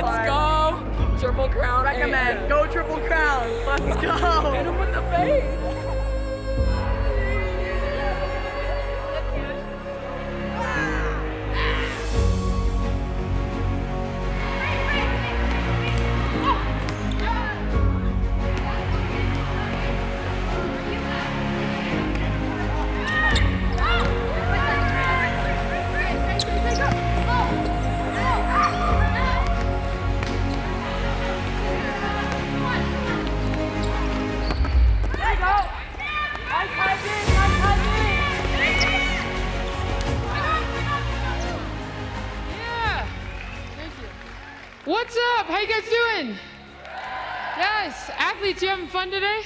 Let's go. Triple crown. Recommend. Go Triple Crown. Let's go. Hit him with the fade. What's up? How you guys doing? Yes, athletes, you having fun today?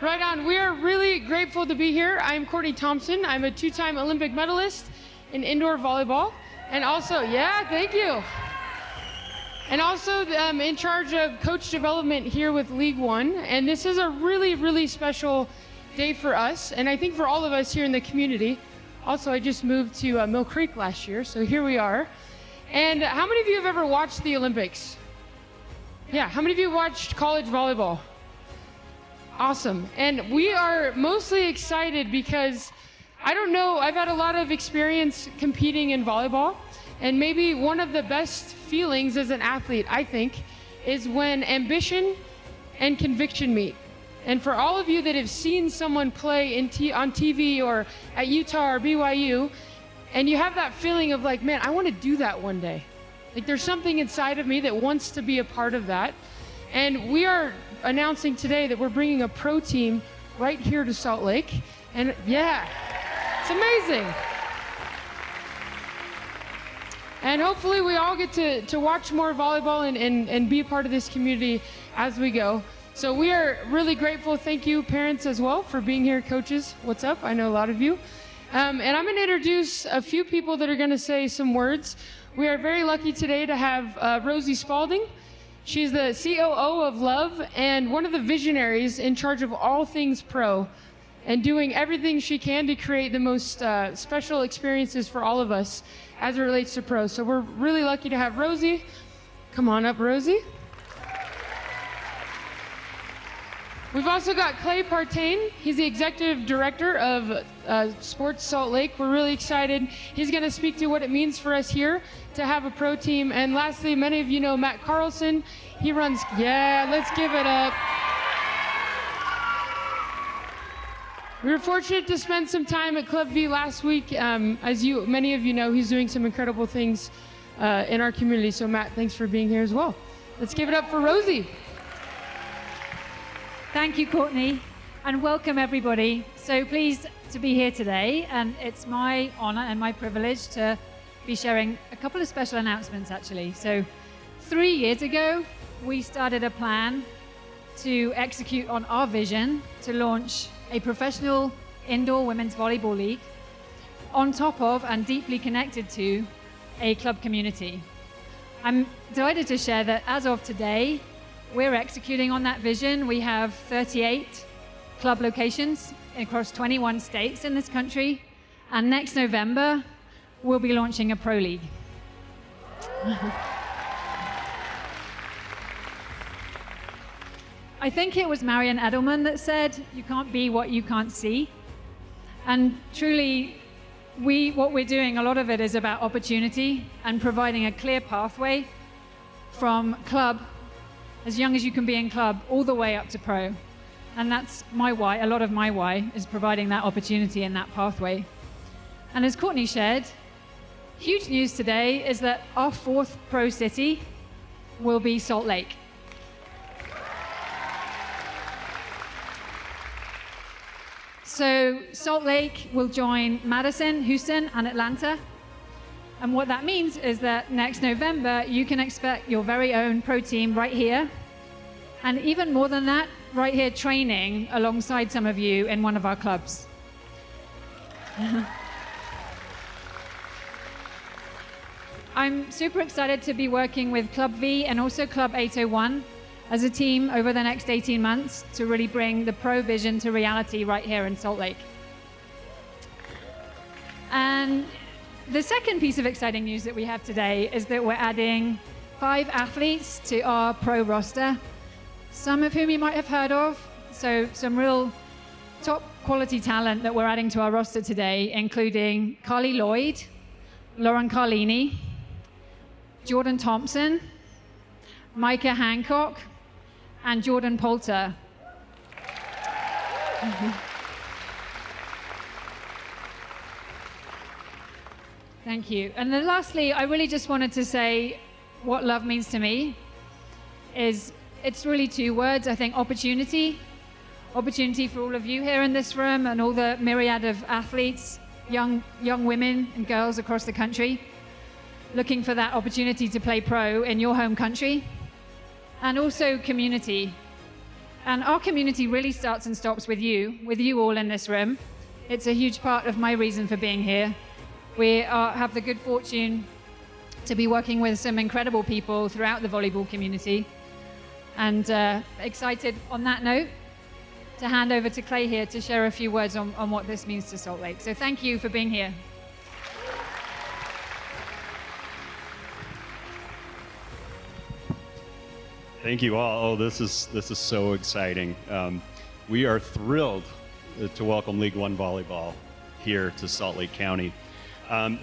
Right on. We are really grateful to be here. I'm Courtney Thompson. I'm a two-time Olympic medalist in indoor volleyball. And also, yeah, thank you. And also in charge of coach development here with League One. And this is a really, really special day for us. And I think for all of us here in the community. Also, I just moved to Mill Creek last year, so here we are. And how many of you have ever watched the Olympics? Yeah, how many of you watched college volleyball? Awesome. And we are mostly excited because, I don't know, I've had a lot of experience competing in volleyball. And maybe one of the best feelings as an athlete, I think, is when ambition and conviction meet. And for all of you that have seen someone play on TV or at Utah or BYU, and you have that feeling of like, man, I want to do that one day. Like there's something inside of me that wants to be a part of that. And we are announcing today that we're bringing a pro team right here to Salt Lake. And yeah, it's amazing. And hopefully we all get to watch more volleyball and be a part of this community as we go. So we are really grateful. Thank you, parents, as well, for being here. Coaches, what's up? I know a lot of you. And I'm going to introduce a few people that are going to say some words. We are very lucky today to have Rosie Spalding. She's the COO of Love and one of the visionaries in charge of all things pro and doing everything she can to create the most special experiences for all of us as it relates to pro. So we're really lucky to have Rosie. Come on up, Rosie. We've also got Clay Partain. He's the executive director of Sports Salt Lake. We're really excited. He's going to speak to what it means for us here to have a pro team. And lastly, many of you know Matt Carlson. He runs, yeah, let's give it up. We were fortunate to spend some time at Club V last week. As many of you know, he's doing some incredible things in our community. So Matt, thanks for being here as well. Let's give it up for Rosie. Thank you, Courtney, and welcome everybody. So pleased to be here today, and it's my honor and my privilege to be sharing a couple of special announcements, actually. So 3 years ago, we started a plan to execute on our vision to launch a professional indoor women's volleyball league on top of and deeply connected to a club community. I'm delighted to share that as of today, we're executing on that vision. We have 38 club locations across 21 states in this country. And next November, we'll be launching a pro league. I think it was Marian Edelman that said, you can't be what you can't see. And truly, what we're doing, a lot of it is about opportunity and providing a clear pathway from club, as young as you can be in club, all the way up to pro. And that's my why, a lot of my why, is providing that opportunity and that pathway. And as Courtney shared, huge news today is that our fourth pro city will be Salt Lake. So Salt Lake will join Madison, Houston, and Atlanta. And what that means is that next November, you can expect your very own pro team right here. And even more than that, right here training alongside some of you in one of our clubs. I'm super excited to be working with Club V and also Club 801 as a team over the next 18 months to really bring the pro vision to reality right here in Salt Lake. And the second piece of exciting news that we have today is that we're adding 5 athletes to our pro roster, some of whom you might have heard of. So some real top quality talent that we're adding to our roster today, including Carly Lloyd, Lauren Carlini, Jordan Thompson, Micah Hancock, and Jordan Poulter. Thank you. And then lastly, I really just wanted to say what love means to me is it's really 2 words. I think opportunity for all of you here in this room and all the myriad of athletes, young women and girls across the country, looking for that opportunity to play pro in your home country, and also community. And our community really starts and stops with you all in this room. It's a huge part of my reason for being here. We have the good fortune to be working with some incredible people throughout the volleyball community. And excited on that note to hand over to Clay here to share a few words on what this means to Salt Lake. So thank you for being here. Thank you all. Oh, this is so exciting. We are thrilled to welcome League One Volleyball here to Salt Lake County.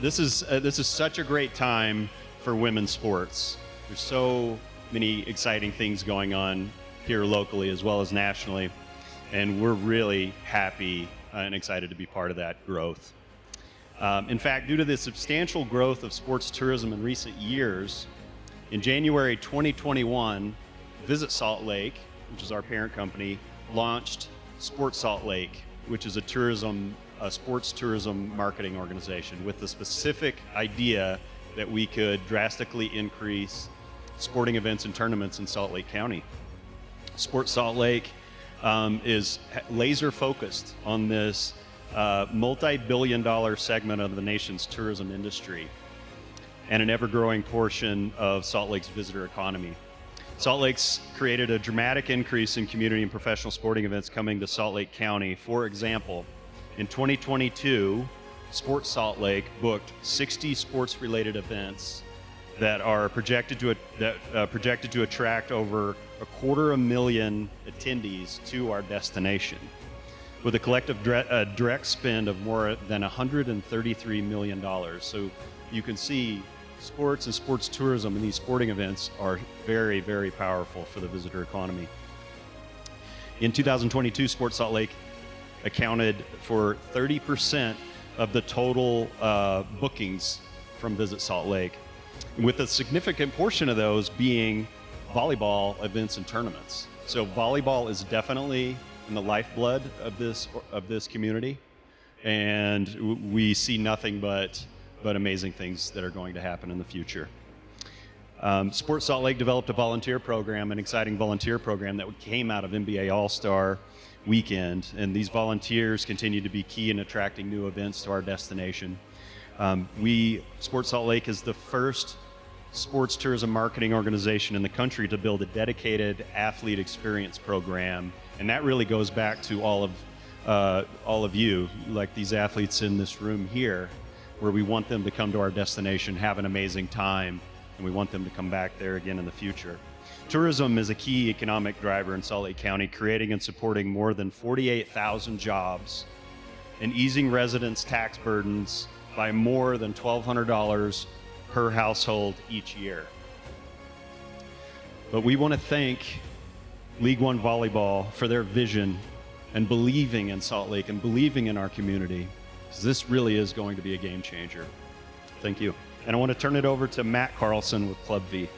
This is such a great time for women's sports. There's so many exciting things going on here locally as well as nationally, and we're really happy and excited to be part of that growth. In fact, due to the substantial growth of sports tourism in recent years, in January 2021, Visit Salt Lake, which is our parent company, launched Sports Salt Lake, which is a sports tourism marketing organization with the specific idea that we could drastically increase sporting events and tournaments in Salt Lake County. Sports Salt Lake is laser focused on this multi-billion-dollar segment of the nation's tourism industry and an ever-growing portion of Salt Lake's visitor economy. Salt Lake's created a dramatic increase in community and professional sporting events coming to Salt Lake County. For example, in 2022, Sports Salt Lake booked 60 sports-related events that are projected to attract over 250,000 attendees to our destination, with a collective direct spend of more than $133 million. So you can see sports and sports tourism and these sporting events are very, very powerful for the visitor economy. In 2022, Sports Salt Lake accounted for 30% of the total bookings from Visit Salt Lake, with a significant portion of those being volleyball events and tournaments. So volleyball is definitely in the lifeblood of this community, and we see nothing but amazing things that are going to happen in the future. Sports Salt Lake developed a volunteer program, an exciting volunteer program that came out of NBA All-Star Weekend, and these volunteers continue to be key in attracting new events to our destination. Sports Salt Lake is the first sports tourism marketing organization in the country to build a dedicated athlete experience program, and that really goes back to all of you, like these athletes in this room here, where we want them to come to our destination, have an amazing time, and we want them to come back there again in the future. Tourism is a key economic driver in Salt Lake County, creating and supporting more than 48,000 jobs and easing residents' tax burdens by more than $1,200 per household each year. But we want to thank League One Volleyball for their vision and believing in Salt Lake and believing in our community, because this really is going to be a game changer. Thank you. And I want to turn it over to Matt Carlson with Club V.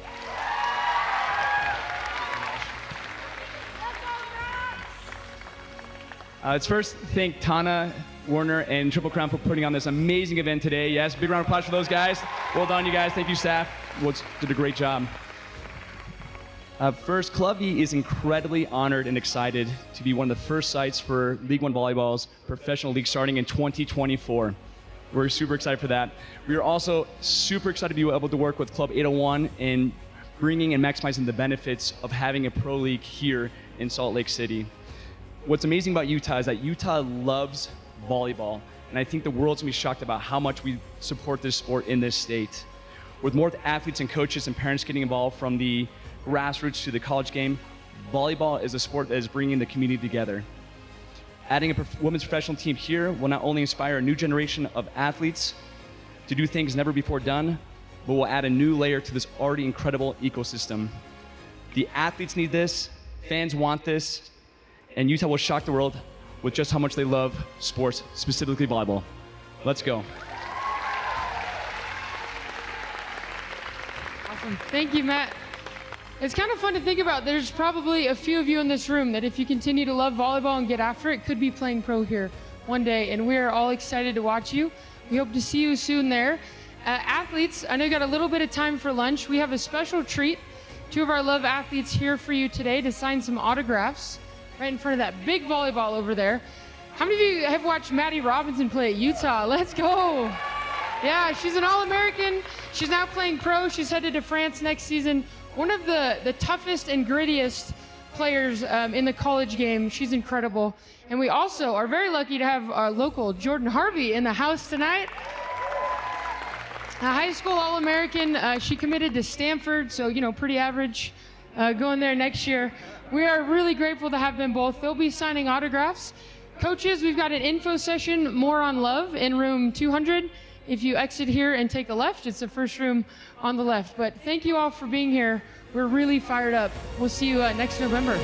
Let's first thank Tana, Warner, and Triple Crown for putting on this amazing event today. Yes, big round of applause for those guys. Well done, you guys. Thank you, staff. Did a great job. First, Club V is incredibly honored and excited to be one of the first sites for League One Volleyball's professional league starting in 2024. We're super excited for that. We are also super excited to be able to work with Club 801 in bringing and maximizing the benefits of having a pro league here in Salt Lake City. What's amazing about Utah is that Utah loves volleyball, and I think the world's gonna be shocked about how much we support this sport in this state. With more athletes and coaches and parents getting involved from the grassroots to the college game, volleyball is a sport that is bringing the community together. Adding a women's professional team here will not only inspire a new generation of athletes to do things never before done, but will add a new layer to this already incredible ecosystem. The athletes need this, fans want this, and Utah will shock the world with just how much they love sports, specifically volleyball. Let's go. Awesome. Thank you, Matt. It's kind of fun to think about. There's probably a few of you in this room that if you continue to love volleyball and get after it, could be playing pro here one day, and we are all excited to watch you. We hope to see you soon there. Athletes, I know you got a little bit of time for lunch. We have a special treat. 2 of our Love athletes here for you today to sign some autographs right in front of that big volleyball over there. How many of you have watched Maddie Robinson play at Utah? Let's go. Yeah, she's an All-American. She's now playing pro. She's headed to France next season. One of the toughest and grittiest players in the college game. She's incredible. And we also are very lucky to have our local Jordan Harvey in the house tonight. A high school All-American. She committed to Stanford, so, you know, pretty average going there next year. We are really grateful to have them both. They'll be signing autographs. Coaches, we've got an info session, more on love, in room 200. If you exit here and take a left, it's the first room on the left. But thank you all for being here. We're really fired up. We'll see you next November.